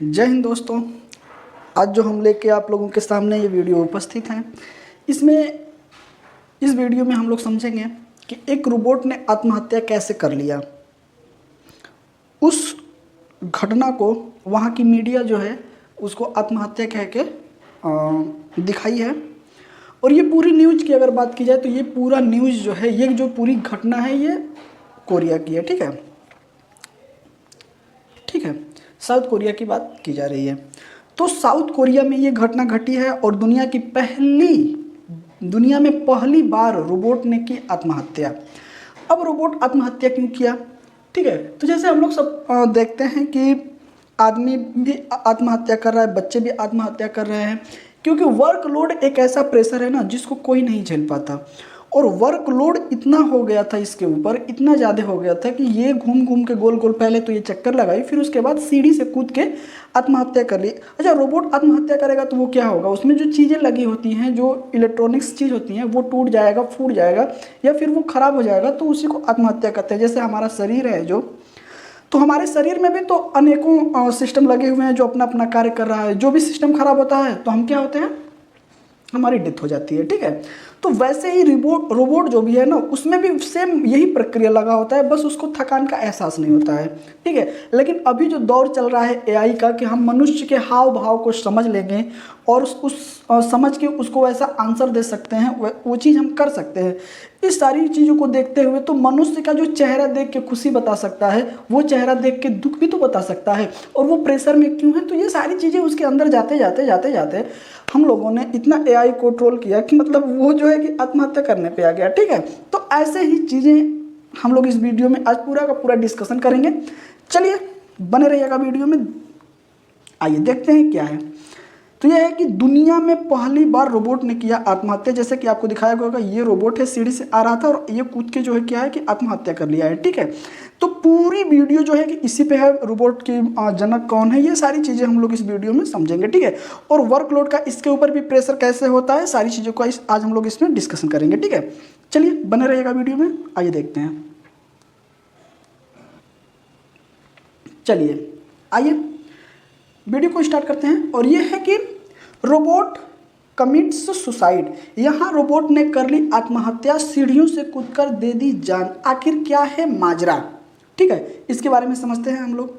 जय हिंद दोस्तों। आज जो हम लेके आप लोगों के सामने ये वीडियो उपस्थित हैं, इस वीडियो में हम लोग समझेंगे कि एक रोबोट ने आत्महत्या कैसे कर लिया। उस घटना को वहाँ की मीडिया जो है उसको आत्महत्या कह के दिखाई है। और ये पूरी न्यूज़ की अगर बात की जाए तो ये पूरा न्यूज़ जो है, ये जो पूरी घटना है ये कोरिया की है। ठीक है, साउथ कोरिया की बात की जा रही है। तो साउथ कोरिया में ये घटना घटी है और दुनिया में पहली बार रोबोट ने की आत्महत्या। अब रोबोट आत्महत्या क्यों किया? ठीक है, तो जैसे हम लोग सब देखते हैं कि आदमी भी आत्महत्या कर रहा है, बच्चे भी आत्महत्या कर रहे हैं, क्योंकि वर्कलोड एक ऐसा प्रेशर है ना जिसको कोई नहीं झेल पाता। और वर्कलोड इतना हो गया था इसके ऊपर, इतना ज़्यादा हो गया था कि ये घूम घूम के गोल गोल पहले तो ये चक्कर लगाई, फिर उसके बाद सीढ़ी से कूद के आत्महत्या कर ली। अच्छा, रोबोट आत्महत्या करेगा तो वो क्या होगा? उसमें जो चीज़ें लगी होती हैं, जो इलेक्ट्रॉनिक्स चीज़ होती हैं, वो टूट जाएगा, फूट जाएगा या फिर वो ख़राब हो जाएगा, तो उसी को आत्महत्या करते हैं। जैसे हमारा शरीर है तो हमारे शरीर में भी तो अनेकों सिस्टम लगे हुए हैं जो अपना अपना कार्य कर रहा है। जो भी सिस्टम खराब होता है तो हम क्या होते हैं, हमारी डेथ हो जाती है। ठीक है, तो वैसे ही रोबोट जो भी है ना, उसमें भी सेम यही प्रक्रिया लगा होता है, बस उसको थकान का एहसास नहीं होता है। ठीक है, लेकिन अभी जो दौर चल रहा है एआई का, कि हम मनुष्य के हाव भाव को समझ लेंगे और समझ के उसको वैसा आंसर दे सकते हैं, वो चीज़ हम कर सकते हैं। इस सारी चीज़ों को देखते हुए तो मनुष्य का जो चेहरा देख के खुशी बता सकता है, वो चेहरा देख के दुख भी तो बता सकता है, और वो प्रेशर में क्यों है। तो ये सारी चीज़ें उसके अंदर जाते जाते हम लोगों ने इतना एआई को ट्रोल किया कि मतलब वो जो है कि आत्महत्या करने पे आ गया। ठीक है, तो ऐसे ही चीज़ें हम लोग इस वीडियो में आज पूरा का पूरा डिस्कशन करेंगे। चलिए बने रहिएगा वीडियो में। आइए देखते हैं क्या है। तो यह है कि दुनिया में पहली बार रोबोट ने किया आत्महत्या। जैसे कि आपको दिखाया गया होगा, ये रोबोट है, सीढ़ी से आ रहा था और ये कूद के जो है क्या है कि आत्महत्या कर लिया है। ठीक है, तो पूरी वीडियो जो है कि इसी पे है, रोबोट की जनक कौन है, ये सारी चीज़ें हम लोग इस वीडियो में समझेंगे। ठीक है, और वर्कलोड का इसके ऊपर भी प्रेशर कैसे होता है, सारी चीज़ों को आज हम लोग इसमें डिस्कशन करेंगे। ठीक है, चलिए बने रहिएगा वीडियो में। आइए देखते हैं। चलिए आइए वीडियो को स्टार्ट करते हैं। और ये है कि रोबोट कमिट्स सुसाइड। यहाँ रोबोट ने कर ली आत्महत्या, सीढ़ियों से कूदकर दे दी जान। आखिर क्या है माजरा? ठीक है, इसके बारे में समझते हैं हम लोग।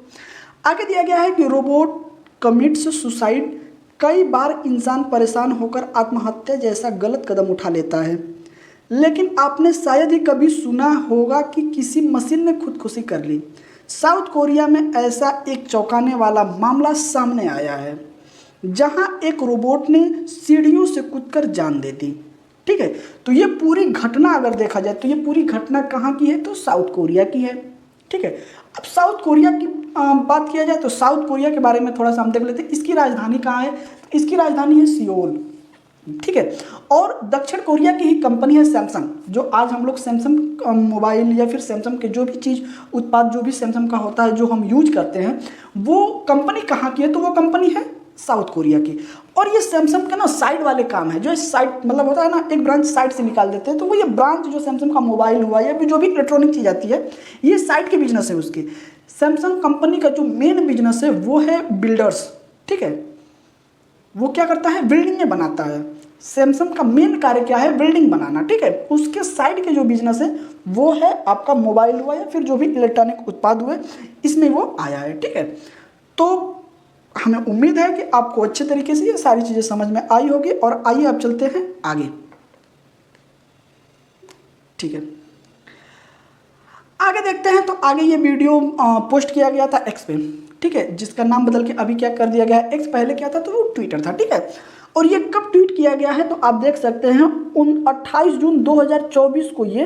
आगे दिया गया है कि रोबोट कमिट्स सुसाइड। कई बार इंसान परेशान होकर आत्महत्या जैसा गलत कदम उठा लेता है, लेकिन आपने शायद ही कभी सुना होगा कि किसी मशीन ने खुदकुशी कर ली। साउथ कोरिया में ऐसा एक चौंकाने वाला मामला सामने आया है, जहां एक रोबोट ने सीढ़ियों से कूदकर जान दे दी। ठीक है, तो ये पूरी घटना अगर देखा जाए तो ये पूरी घटना कहाँ की है? तो साउथ कोरिया की है। ठीक है, अब साउथ कोरिया की बात किया जाए तो साउथ कोरिया के बारे में थोड़ा सा हम देख लेते हैं। इसकी राजधानी कहाँ है? इसकी राजधानी है सियोल। ठीक है, और दक्षिण कोरिया की ही कंपनी है सैमसंग। जो आज हम लोग सैमसंग मोबाइल या फिर सैमसंग के जो भी चीज़ उत्पाद जो भी सैमसंग का होता है जो हम यूज करते हैं, वो कंपनी कहाँ की है? तो वो कंपनी है साउथ कोरिया की। और ये सैमसंग के ना साइड वाले काम है, जो साइड मतलब होता है ना, एक ब्रांच साइड से निकाल देते हैं, तो वो ये ब्रांच जो सैमसंग का मोबाइल हुआ या फिर जो भी इलेक्ट्रॉनिक चीज़ आती है, ये साइड के बिजनेस है उसकी। सैमसंग कंपनी का जो मेन बिजनेस है वो है बिल्डर्स। ठीक है, वो क्या करता है? बिल्डिंगें बनाता है। सैमसंग का मेन कार्य क्या है? बिल्डिंग बनाना। ठीक है, उसके साइड के जो बिजनेस है वो है आपका मोबाइल हुआ या फिर जो भी इलेक्ट्रॉनिक उत्पाद हुए, इसमें वो आया है। ठीक है, तो हमें उम्मीद है कि आपको अच्छे तरीके से ये सारी चीज़ें समझ में आई होगी। और आइए अब चलते हैं आगे। ठीक है, आगे देखते हैं। तो आगे ये वीडियो पोस्ट किया गया था एक्स पे। ठीक है, जिसका नाम बदल के अभी क्या कर दिया गया है? एक्स। पहले क्या था? तो वो ट्विटर था। ठीक है, और ये कब ट्वीट किया गया है? तो आप देख सकते हैं 28 जून 2024 को ये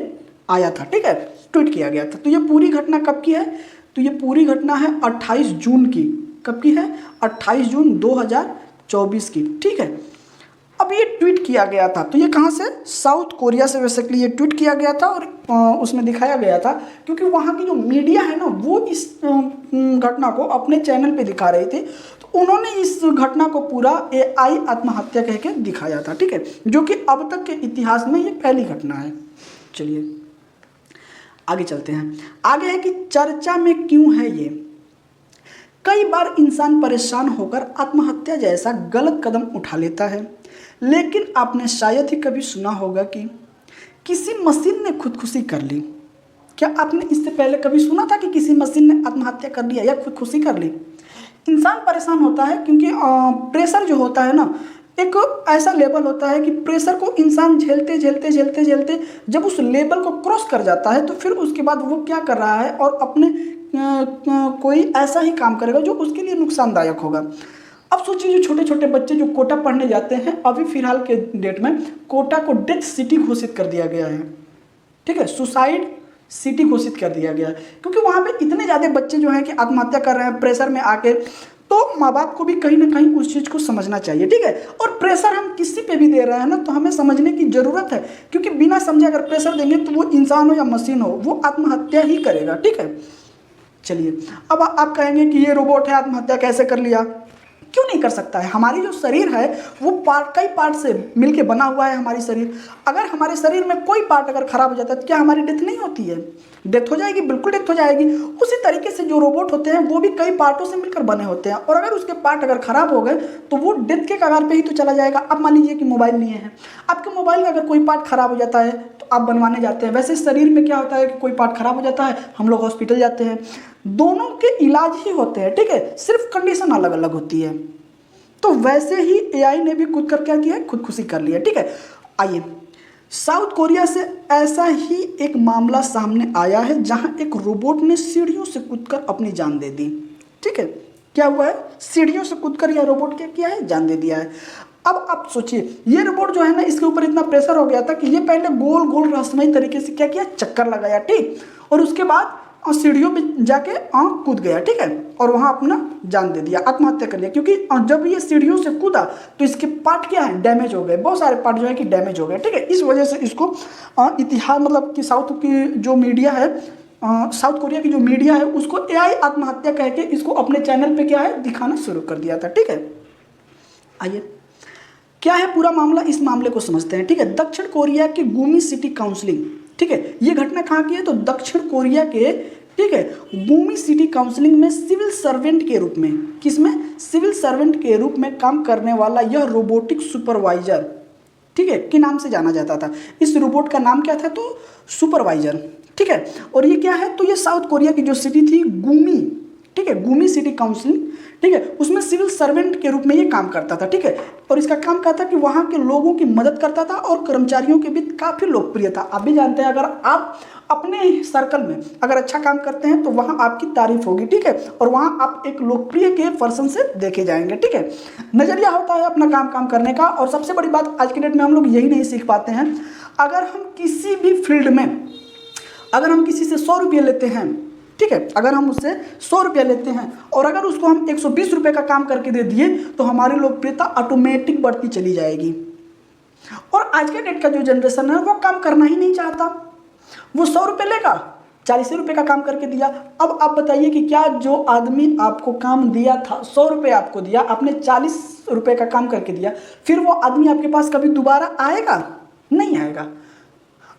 आया था। ठीक है, ट्वीट किया गया था। तो ये पूरी घटना कब की है? तो ये पूरी घटना है 28 जून की। कब की है? 28 जून 2024 की। ठीक है, अब ये ट्वीट किया गया था, तो ये कहाँ से? साउथ कोरिया से बेसिकली ये ट्वीट किया गया था। और उसमें दिखाया गया था, क्योंकि वहाँ की जो मीडिया है ना, वो इस घटना को अपने चैनल पे दिखा रही थी, तो उन्होंने इस घटना को पूरा एआई आत्महत्या कह के दिखाया था। ठीक है, जो कि अब तक के इतिहास में ये पहली घटना है। चलिए आगे चलते हैं। आगे है कि चर्चा में क्यों है ये। कई बार इंसान परेशान होकर आत्महत्या जैसा गलत कदम उठा लेता है, लेकिन आपने शायद ही कभी सुना होगा कि किसी मशीन ने खुदकुशी कर ली। क्या आपने इससे पहले कभी सुना था कि किसी मशीन ने आत्महत्या कर लिया या खुदकुशी कर ली? इंसान परेशान होता है क्योंकि प्रेशर जो होता है ना, एक ऐसा लेवल होता है कि प्रेशर को इंसान झेलते झेलते झेलते झेलते जब उस लेवल को क्रॉस कर जाता है तो फिर उसके बाद वो क्या कर रहा है और अपने कोई ऐसा ही काम करेगा जो उसके लिए नुकसानदायक होगा। अब सोचिए, जो छोटे छोटे बच्चे जो कोटा पढ़ने जाते हैं, अभी फिलहाल के डेट में कोटा को डेथ सिटी घोषित कर दिया गया है। ठीक है, सुसाइड सिटी घोषित कर दिया गया है, क्योंकि वहाँ पे इतने ज़्यादा बच्चे जो हैं कि आत्महत्या कर रहे हैं प्रेशर में आके। तो माँ बाप को भी कहीं ना कहीं उस चीज़ को समझना चाहिए। ठीक है, और प्रेशर हम किसी पे भी दे रहे हैं ना, तो हमें समझने की ज़रूरत है, क्योंकि बिना समझे अगर प्रेशर देंगे तो वो इंसान हो या मशीन हो, वो आत्महत्या ही करेगा। ठीक है, चलिए, अब आप कहेंगे कि ये रोबोट है, आत्महत्या कैसे कर लिया? क्यों नहीं कर सकता है? हमारी जो शरीर है वो कई पार्ट से मिलके बना हुआ है हमारी शरीर। अगर हमारे शरीर में कोई पार्ट अगर खराब हो जाता है तो क्या हमारी डेथ नहीं होती है? डेथ हो जाएगी, बिल्कुल डेथ हो जाएगी। उसी तरीके से जो रोबोट होते हैं वो भी कई पार्टों से मिलकर बने होते हैं, और अगर उसके पार्ट अगर खराब हो गए तो वो डेथ के कगार पे ही तो चला जाएगा। अब मान लीजिए कि मोबाइल लिए हैं, आपके मोबाइल का अगर कोई पार्ट खराब हो जाता है तो आप बनवाने जाते हैं। वैसे शरीर में क्या होता है कि कोई पार्ट खराब हो जाता है, हम लोग हॉस्पिटल जाते हैं। दोनों के इलाज ही होते हैं, ठीक है, सिर्फ कंडीशन अलग अलग होती है। तो वैसे ही एआई ने भी खुद कर क्या किया है, खुदकुशी कर लिया। ठीक है, आइए, साउथ कोरिया से ऐसा ही एक मामला सामने आया है जहां एक रोबोट ने सीढ़ियों से कूदकर अपनी जान दे दी। ठीक है, क्या हुआ है? सीढ़ियों से कूदकर यह रोबोट क्या किया है, जान दे दिया है। अब आप सोचिए, ये रोबोट जो है ना, इसके ऊपर इतना प्रेशर हो गया था कि ये पहले गोल गोल रहस्यमयी तरीके से क्या किया, चक्कर लगाया, ठीक, और उसके बाद सीढ़ियों पे जाके कूद गया। ठीक है, और वहां अपना जान दे दिया, आत्महत्या कर लिया। क्योंकि जब ये सीढ़ियों से कूदा तो इसके पार्ट क्या है, डैमेज हो गए, बहुत सारे पार्ट जो है कि डैमेज हो गए। ठीक है, इस वजह से इसको इतिहास मतलब कि साउथ की जो मीडिया है, साउथ कोरिया की जो मीडिया है, उसको एआई आत्महत्या कह के इसको अपने चैनल पे क्या है, दिखाना शुरू कर दिया था। ठीक है, आइए, क्या है पूरा मामला, इस मामले को समझते हैं। ठीक है, दक्षिण कोरिया की गुमी सिटी काउंसिलिंग, ठीक है, ये घटना कहाँ की है, तो दक्षिण कोरिया के, ठीक है, गुमी सिटी काउंसिलिंग में सिविल सर्वेंट के रूप में, किसमें, सिविल सर्वेंट के रूप में काम करने वाला यह रोबोटिक सुपरवाइजर, ठीक है, के नाम से जाना जाता था। इस रोबोट का नाम क्या था, तो सुपरवाइजर। ठीक है, और ये क्या है, तो ये साउथ कोरिया की जो सिटी थी गुमी, ठीक है, गुमी सिटी काउंसिल, ठीक है, उसमें सिविल सर्वेंट के रूप में ये काम करता था। ठीक है, और इसका काम क्या था कि वहाँ के लोगों की मदद करता था और कर्मचारियों के बीच काफ़ी लोकप्रिय था। आप भी जानते हैं, अगर आप अपने सर्कल में अगर अच्छा काम करते हैं तो वहाँ आपकी तारीफ होगी। ठीक है, और वहाँ आप एक लोकप्रिय के पर्सन से देखे जाएंगे। ठीक है, नज़रिया होता है अपना काम करने का। और सबसे बड़ी बात आज के डेट में हम लोग यही नहीं सीख पाते हैं, अगर हम किसी भी फील्ड में, अगर हम किसी से 100 रुपये लेते हैं, ठीक है, अगर हम उससे 100 रुपया लेते हैं और अगर उसको हम 120 रुपये का काम करके दे दिए तो हमारी लोकप्रियता ऑटोमेटिक बढ़ती चली जाएगी। और आज के डेट का जो जनरेशन है वो काम करना ही नहीं चाहता, वो 100 रुपये लेगा, 40 रुपये का काम करके दिया। अब आप बताइए कि क्या जो आदमी आपको काम दिया था, 100 रुपये आपको दिया, आपने 40 रुपये का काम करके दिया, फिर वो आदमी आपके पास कभी दोबारा आएगा? नहीं आएगा।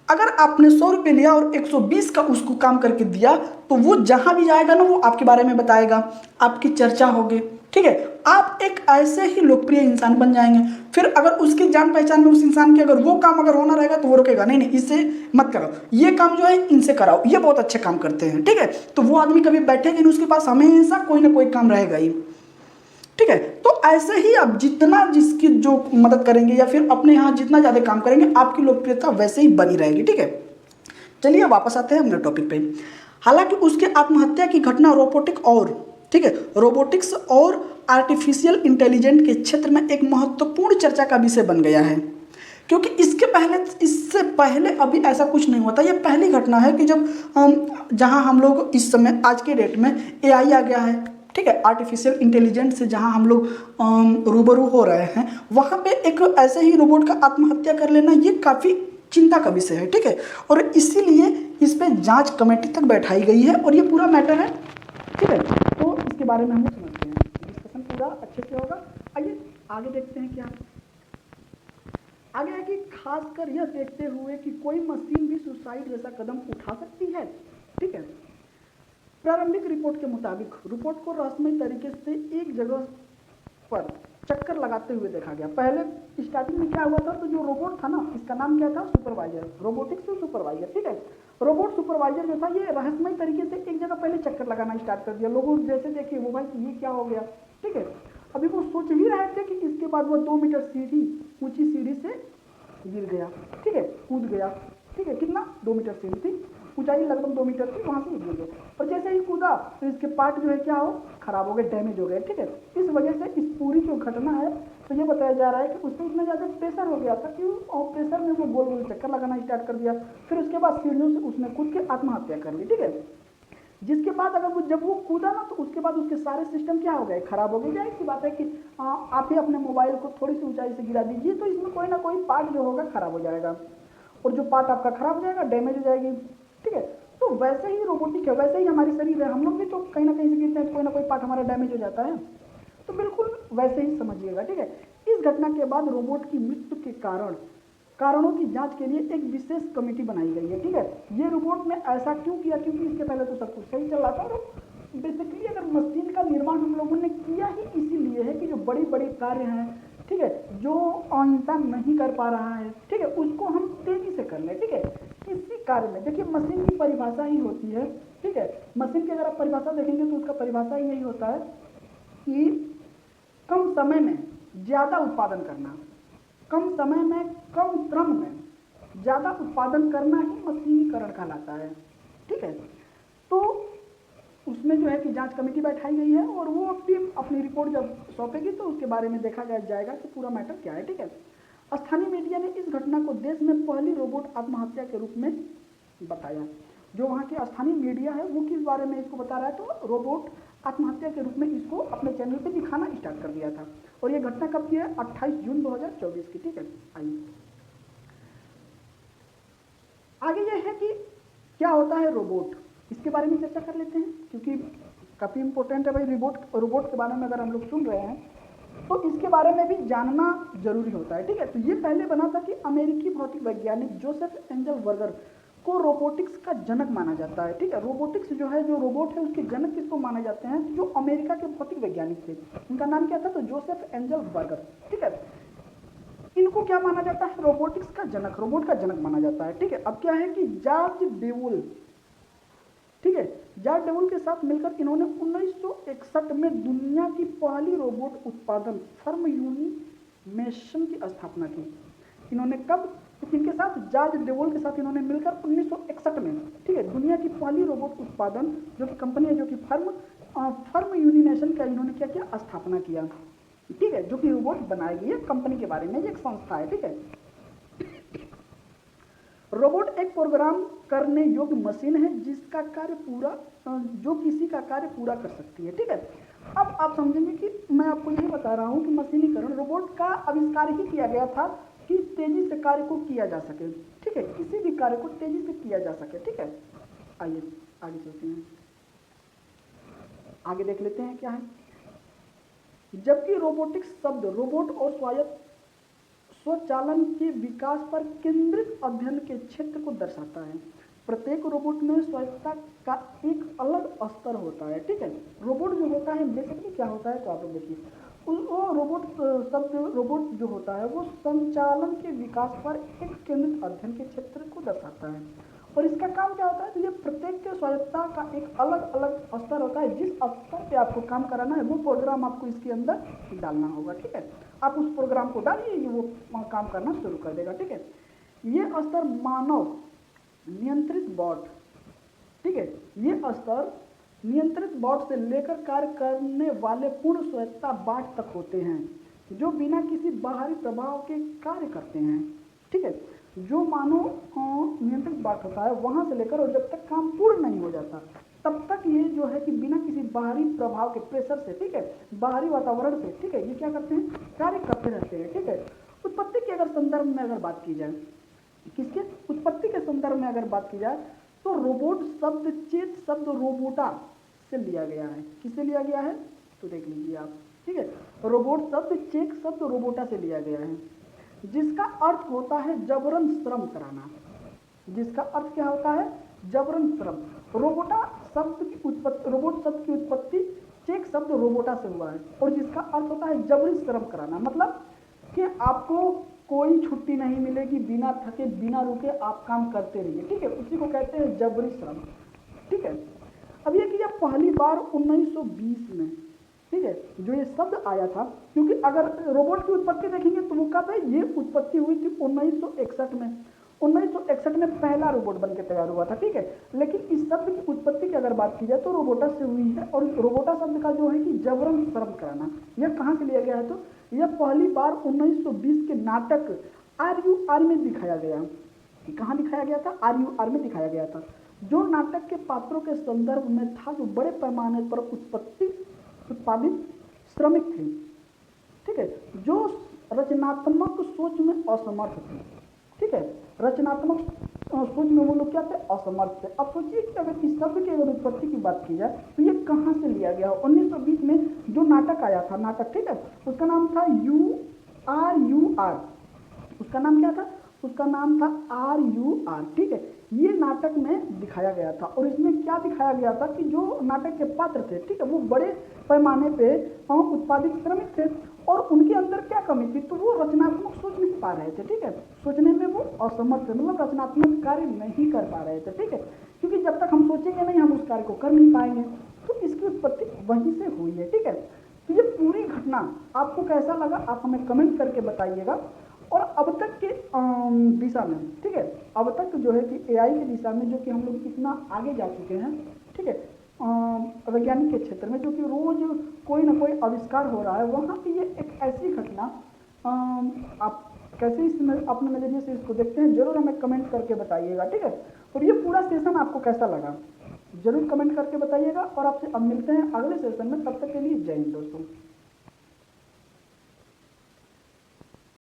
अगर आपने 100 रुपये लिया और 120 का उसको काम करके दिया तो वो जहां भी जाएगा ना, वो आपके बारे में बताएगा, आपकी चर्चा होगी। ठीक है, आप एक ऐसे ही लोकप्रिय इंसान बन जाएंगे। फिर अगर उसकी जान पहचान में उस इंसान की अगर वो काम अगर होना रहेगा तो वो रोकेगा, नहीं नहीं इससे मत करो, ये काम जो है इनसे कराओ, ये बहुत अच्छे काम करते हैं। ठीक है, तो वो आदमी कभी बैठेगा नहीं, उसके पास हमेशा कोई ना कोई काम रहेगा ही। ठीक है, तो ऐसे ही आप जितना जिसकी जो मदद करेंगे या फिर अपने यहाँ जितना ज़्यादा काम करेंगे, आपकी लोकप्रियता वैसे ही बनी रहेगी। ठीक है, चलिए वापस आते हैं अपने टॉपिक पे। हालांकि उसके आत्महत्या की घटना रोबोटिक और, ठीक है, रोबोटिक्स और आर्टिफिशियल इंटेलिजेंस के क्षेत्र में एक महत्वपूर्ण चर्चा का विषय बन गया है, क्योंकि इससे पहले अभी ऐसा कुछ नहीं हुआ था। ये पहली घटना है कि जब जहां हम लोग इस समय आज के डेट में एआई आ गया है, ठीक है, आर्टिफिशियल इंटेलिजेंस से जहां हम लोग रूबरू हो रहे हैं, वहां पे एक ऐसे ही रोबोट का आत्महत्या कर लेना ये काफ़ी चिंता का विषय है। ठीक है, और इसीलिए इस पर जांच कमेटी तक बैठाई गई है और ये पूरा मैटर है। ठीक है, तो इसके बारे में हम लोग समझते हैं, डिस्कशन पूरा अच्छे से होगा। आइए आगे देखते हैं क्या आगे है कि खासकर यह देखते हुए कि कोई मशीन भी सुसाइड जैसा कदम उठा सकती है। ठीक है, प्रारंभिक रिपोर्ट के मुताबिक रोबोट को रहस्यमय तरीके से एक जगह पर चक्कर लगाते हुए देखा गया। पहले स्टार्टिंग में क्या हुआ था, तो जो रोबोट था ना, इसका नाम क्या था, सुपरवाइजर, रोबोटिक्स सुपरवाइजर, ठीक है। रोबोट सुपरवाइजर जो था, ये रहस्यमय तरीके से एक जगह पहले चक्कर लगाना स्टार्ट कर दिया। लोगों जैसे देखे वो, भाई ये क्या हो गया, ठीक है। अभी वो सोच ही रहे थे कि इसके बाद वो 2 मीटर सीढ़ी, ऊंची सीढ़ी से गिर गया, ठीक है, कूद गया, ठीक है। कितना, 2 मीटर सीढ़ी थी, ऊंचाई लगभग 2 मीटर थी, वहां से गिर गया। और जैसे ही कूदा तो इसके पार्ट जो है क्या हो, खराब हो गए, डैमेज हो गए, ठीक है। इस वजह से इस पूरी जो घटना है, तो ये बताया जा रहा है कि उसमें इतना ज़्यादा प्रेशर हो गया था कि और प्रेशर में वो गोल गोल चक्कर लगाना स्टार्ट कर दिया। फिर उसके बाद सीढ़ियों से उसने कूद के आत्महत्या कर ली, ठीक है। जिसके बाद अगर वो जब वो कूदा ना, तो उसके बाद उसके सारे सिस्टम क्या हो गए, खराब हो गए। जाहिर सी बात है कि आप ही अपने मोबाइल को थोड़ी सी ऊंचाई से गिरा दीजिए तो इसमें कोई ना कोई पार्ट जो होगा खराब हो जाएगा, और जो पार्ट आपका खराब हो जाएगा, डैमेज हो जाएगी, ठीक है। तो वैसे ही रोबोटिक है, वैसे ही हमारी शरीर है, हम लोग भी तो कहीं ना कहीं से गिरते हैं, कोई ना कोई पार्ट हमारा डैमेज हो जाता है, तो बिल्कुल वैसे ही समझिएगा, ठीक है। इस घटना के बाद रोबोट की मृत्यु के कारणों की जांच के लिए एक विशेष कमेटी बनाई गई है, ठीक है। ये रोबोट ने ऐसा क्यों किया, क्योंकि इसके पहले तो सब कुछ सही चल रहा था। और बेसिकली अगर मशीन का निर्माण हम लोगों ने किया ही इसीलिए है कि जो बड़ी बड़ी कार्य हैं, ठीक है, जो इंसान नहीं कर पा रहा है, ठीक है, उसको हम तेजी से कर लें, ठीक है। किसी कार्य में देखिए मशीन की परिभाषा ही होती है, ठीक है। मशीन की अगर आप परिभाषा देखेंगे तो उसका परिभाषा ही यही होता है कि कम समय में ज़्यादा उत्पादन करना, कम समय में कम श्रम में ज़्यादा उत्पादन करना ही मशीनीकरण कहलाता है, ठीक है। तो उसमें जो है कि जांच कमेटी बैठाई गई है, और वो टीम अपनी रिपोर्ट जब सौंपेगी तो उसके बारे में देखा जाएगा कि पूरा मैटर क्या है, ठीक है। स्थानीय मीडिया ने इस घटना को देश में पहली रोबोट आत्महत्या के रूप में बताया। जो वहाँ की स्थानीय मीडिया है वो किस बारे में इसको बता रहा है, तो रोबोट आत्महत्या के रूप में इसको अपने चैनल पे दिखाना स्टार्ट कर दिया था। और ये घटना कब की है, 28 जून 2024 की, ठीक है। आइए आगे ये है कि क्या होता है रोबोट, इसके बारे में चर्चा कर लेते हैं, क्योंकि काफ़ी इंपॉर्टेंट है भाई। रोबोट के बारे में अगर हम लोग सुन रहे हैं तो इसके बारे में भी जानना जरूरी होता है, ठीक है। तो ये पहले बना था कि अमेरिकी भौतिक वैज्ञानिक जोसेफ एंजल वर्गर को रोबोटिक्स का जनक माना जाता है, ठीक है। रोबोटिक्स जो है, जो रोबोट है, उसके जनक किसको माने जाते हैं, जो अमेरिका के भौतिक वैज्ञानिक थे, उनका नाम क्या था, तो जोसेफ एंजल वर्गर, ठीक है। इनको क्या माना जाता है, रोबोटिक्स का जनक, रोबोट का जनक माना जाता है, ठीक है। अब क्या है कि जॉर्ज डेवोल, ठीक है, जॉर्ज डेवोल के साथ मिलकर इन्होंने 1961 में दुनिया की पहली रोबोट उत्पादन फर्म यूनिमेशन की स्थापना की। इन्होंने कब, तो इनके साथ जॉर्ज डेवोल के साथ इन्होंने मिलकर 1961 में, ठीक है, दुनिया की पहली रोबोट उत्पादन जो कि कंपनी है, जो कि फर्म यूनिमेशन का इन्होंने क्या किया, स्थापना किया, ठीक है, जो कि रोबोट बनाएगी। ये कंपनी के बारे में एक संस्था है, ठीक है। रोबोट एक प्रोग्राम करने योग्य मशीन है जिसका कार्य पूरा, जो किसी का कार्य पूरा कर सकती है, ठीक है। अब आप समझेंगे कि मैं आपको यही बता रहा हूँ कि मशीनीकरण रोबोट का आविष्कार ही किया गया था कि तेजी से कार्य को किया जा सके, ठीक है, किसी भी कार्य को तेजी से किया जा सके, ठीक है। आइए आगे चलते हैं, आगे देख लेते हैं क्या है। जबकि रोबोटिक्स शब्द रोबोट और स्वायत्त स्वचालन के विकास पर केंद्रित अध्ययन के क्षेत्र को दर्शाता है। प्रत्येक रोबोट में स्वायत्तता का एक अलग स्तर होता है, ठीक है। रोबोट जो होता है बेसिकली क्या होता है, तो आप लोग देखिए, रोबोट शब्द रोबोट जो होता है वो संचालन के विकास पर एक केंद्रित अध्ययन के क्षेत्र को दर्शाता है। और इसका काम क्या होता है, तो ये प्रत्येक के स्वायत्तता का एक अलग अलग स्तर होता है। जिस स्तर पे आपको काम कराना है वो प्रोग्राम आपको इसके अंदर डालना होगा, ठीक है। आप उस प्रोग्राम को डालिए, ये वो काम करना शुरू कर देगा, ठीक है। ये स्तर मानव नियंत्रित बॉट, ठीक है, ये स्तर नियंत्रित बॉट से लेकर कार्य करने वाले पूर्ण स्वायत्तता बॉट तक होते हैं, जो बिना किसी बाहरी प्रभाव के कार्य करते हैं, ठीक है। जो मानव नियंत्रित बॉट होता है वहां से लेकर और जब तक काम पूर्ण नहीं हो जाता तब तक ये जो है कि बिना किसी बाहरी प्रभाव के, प्रेशर से, ठीक है, बाहरी वातावरण से, ठीक है, ये क्या करते हैं, कार्य करते रहते हैं, ठीक है। उत्पत्ति के अगर संदर्भ में अगर बात की जाए, किसके उत्पत्ति के संदर्भ में अगर बात की जाए, तो रोबोट शब्द चेत शब्द रोबोटा से लिया गया है। किससे लिया गया है, तो देख लीजिए आप, ठीक है। रोबोट शब्द चेक शब्द रोबोटा से लिया गया है, जिसका अर्थ होता है जबरन श्रम कराना, जिसका अर्थ क्या होता है, जबरन श्रम। रोबोटा शब्द की उत्पत्ति, रोबोट शब्द की उत्पत्ति चेक शब्द रोबोटा से हुआ है और जिसका अर्थ होता है जबरी श्रम कराना। मतलब कि आपको कोई छुट्टी नहीं मिलेगी, बिना थके बिना रुके आप काम करते रहिए, ठीक है, उसी को कहते हैं जबरी श्रम, ठीक है। अब ये कि जब पहली बार 1920 में, ठीक है, जो ये शब्द आया था, क्योंकि अगर रोबोट की उत्पत्ति देखेंगे तो वो कब है, ये उत्पत्ति हुई थी 1961 में। 1961 में पहला रोबोट बन के तैयार हुआ था, ठीक है। लेकिन इस शब्द की उत्पत्ति की अगर बात की जाए तो रोबोटा से हुई है और रोबोटा शब्द का जो है कि जबरन श्रम कराना, यह कहाँ से लिया गया है, तो यह पहली बार 1920 के नाटक RUR में दिखाया गया। कहाँ दिखाया गया था, RUR में दिखाया गया था, जो नाटक के पात्रों के संदर्भ में था, जो बड़े पैमाने पर उत्पादित श्रमिक थे, ठीक है, जो रचनात्मक सोच में असमर्थ थे, ठीक है, रचनात्मक सोच में वो लोग क्या थे, असमर्थ थे। अब सोचिए कि अगर इस शब्द की अगर उत्पत्ति की बात की जाए तो ये कहाँ से लिया गया। 1920 में जो नाटक आया था, नाटक, ठीक है, उसका नाम था RUR, उसका नाम क्या था, उसका नाम था RUR, ठीक है। ये नाटक में दिखाया गया था और इसमें क्या दिखाया गया था कि जो नाटक के पात्र थे, ठीक है, वो बड़े पैमाने पे उत्पादित श्रमिक थे और उनके अंदर क्या कमी थी, तो वो रचनात्मक सोच नहीं पा रहे थे, ठीक है, सोचने में वो असमर्थ थे, मतलब रचनात्मक कार्य नहीं कर पा रहे थे, ठीक है, क्योंकि जब तक हम सोचेंगे नहीं हम उस कार्य को कर नहीं पाएंगे। तो इसकी उत्पत्ति वहीं से हुई है, ठीक है। तो ये पूरी घटना आपको कैसा लगा आप हमें कमेंट करके बताइएगा। और अब तक के दिशा में, ठीक है, अब तक जो है कि AI की दिशा में जो कि हम लोग इतना आगे जा चुके हैं, ठीक है, वैज्ञानिक के क्षेत्र में जो कि रोज कोई ना कोई आविष्कार हो रहा है, वहाँ पे ये एक ऐसी घटना आप कैसे इसमें अपने नज़रिए से इसको देखते हैं, जरूर हमें कमेंट करके बताइएगा, ठीक है। और ये पूरा सेशन आपको कैसा लगा जरूर कमेंट करके बताइएगा और आपसे अब मिलते हैं अगले सेशन में, तब तक के लिए जय हिंद दोस्तों।